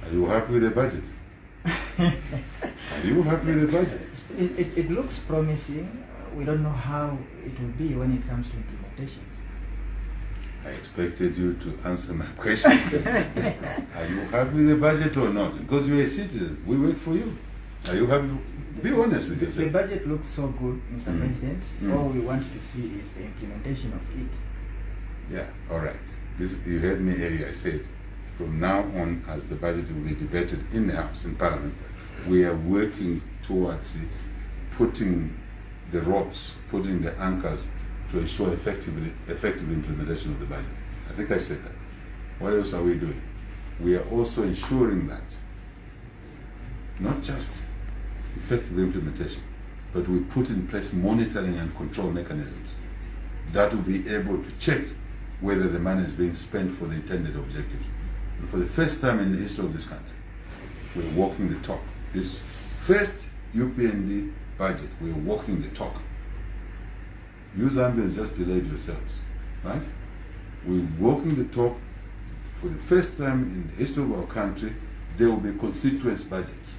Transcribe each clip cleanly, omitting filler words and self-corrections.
Are you happy with the budget? Are you happy with the budget? It looks promising. We don't know how it will be when it comes to implementation. I expected you to answer my question. Are you happy with the budget or not? Because you're a citizen, we wait for you. Are you happy? Be honest with yourself. The budget looks so good, Mr. President. All we want to see is the implementation of it. Yeah, all right. You heard me earlier. I said, from now on, as the budget will be debated in the House, in Parliament, we are working towards putting the ropes, putting the anchors to ensure effective implementation of the budget. I think I said that. What else are we doing? We are also ensuring that not just effective implementation, but we put in place monitoring and control mechanisms that will be able to check whether the money is being spent for the intended objectives. And for the first time in the history of this country, we're walking the talk. This first UPND budget, we're walking the talk. You Zambians just delayed yourselves, right? We're walking the talk. For the first time in the history of our country, there will be constituency budgets.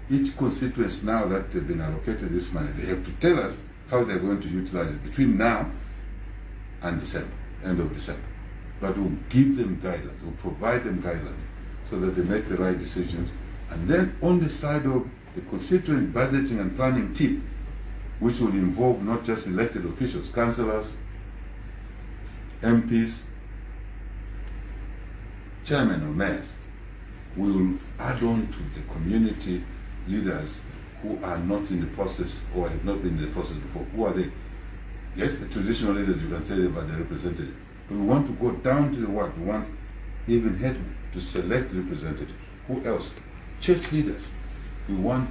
Each constituency, now that they've been allocated this money, they have to tell us how they're going to utilize it between now and December, end of December. But we'll give them guidelines, we'll provide them guidelines so that they make the right decisions. And then on the side of the constituent budgeting and planning team, which will involve not just elected officials, councillors, MPs, chairmen or mayors, we will add on to the community leaders who are not in the process or have not been in the process before. Who are they? Yes, the traditional leaders, you can say them, but they're representative. But we want to go down to the what? We want even headmen to select representatives. Who else? Church leaders. We want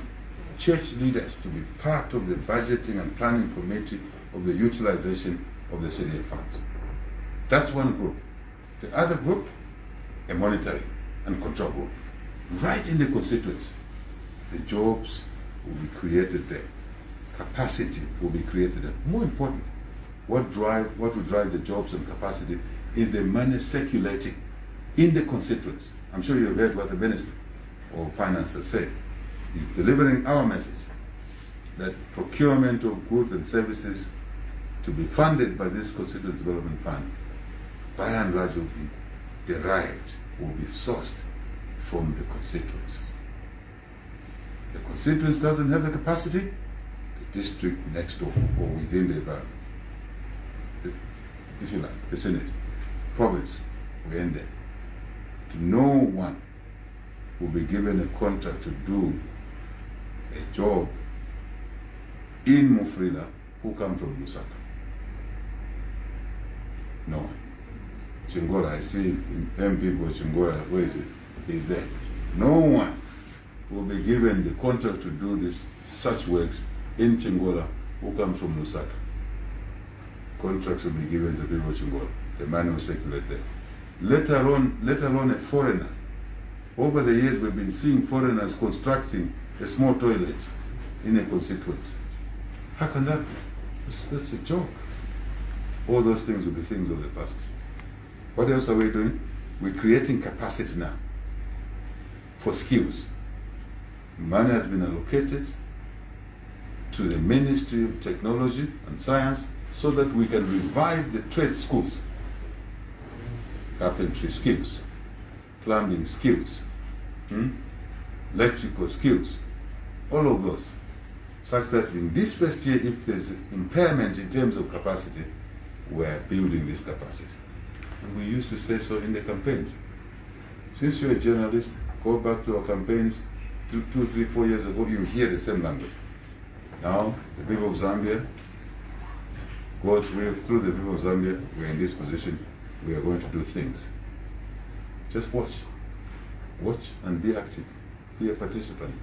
church leaders to be part of the budgeting and planning committee of the utilization of the CDA funds. That's one group. The other group, a monitoring and control group. Right in the constituency, the jobs will be created there. Capacity will be created there. More important, what will drive the jobs and capacity is the money circulating in the constituency. I'm sure you've heard what the Minister of Finance has said. He's delivering our message that procurement of goods and services to be funded by this Constituent Development Fund, by and large, will be derived, will be sourced from the constituencies. The constituency doesn't have the capacity, the district next door or within the environment, if you like, the Senate, province, we end there. No one will be given a contract to do a job in Mufrila who come from Lusaka. No one. Chingola, I see MP for Chingola, where is it? He's there. No one will be given the contract to do this, such works in Chingola who comes from Lusaka. Contracts will be given to people of Chingola. The money will circulate there. Let alone a foreigner. Over the years, we've been seeing foreigners constructing a small toilet in a constituency. How can that be? That's a joke. All those things will be things of the past. What else are we doing? We're creating capacity now for skills. Money has been allocated to the Ministry of Technology and Science so that we can revive the trade schools. Carpentry skills, plumbing skills, electrical skills, all of those, such that in this first year, if there's impairment in terms of capacity, we're building this capacity. And we used to say so in the campaigns. Since you're a journalist, go back to our campaigns 2, 3, 4 years ago, you hear the same language. Now, the people of Zambia, God's will, through the people of Zambia, we're in this position, we are going to do things. Just watch. Watch and be active. Be a participant.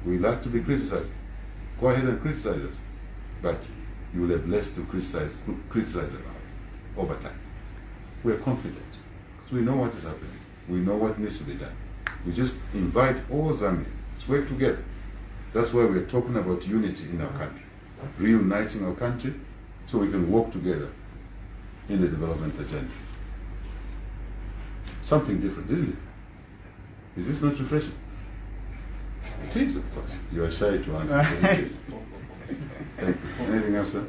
We like to be criticized. Go ahead and criticize us. But you will have less to criticize about over time. We are confident because we know what is happening. We know what needs to be done. We just invite all Zambians to work together. That's why we're talking about unity in our country, reuniting our country so we can work together in the development agenda. Something different, isn't it? Is this not refreshing? It is, of course. You are shy to answer. Thank you. Anything else, sir?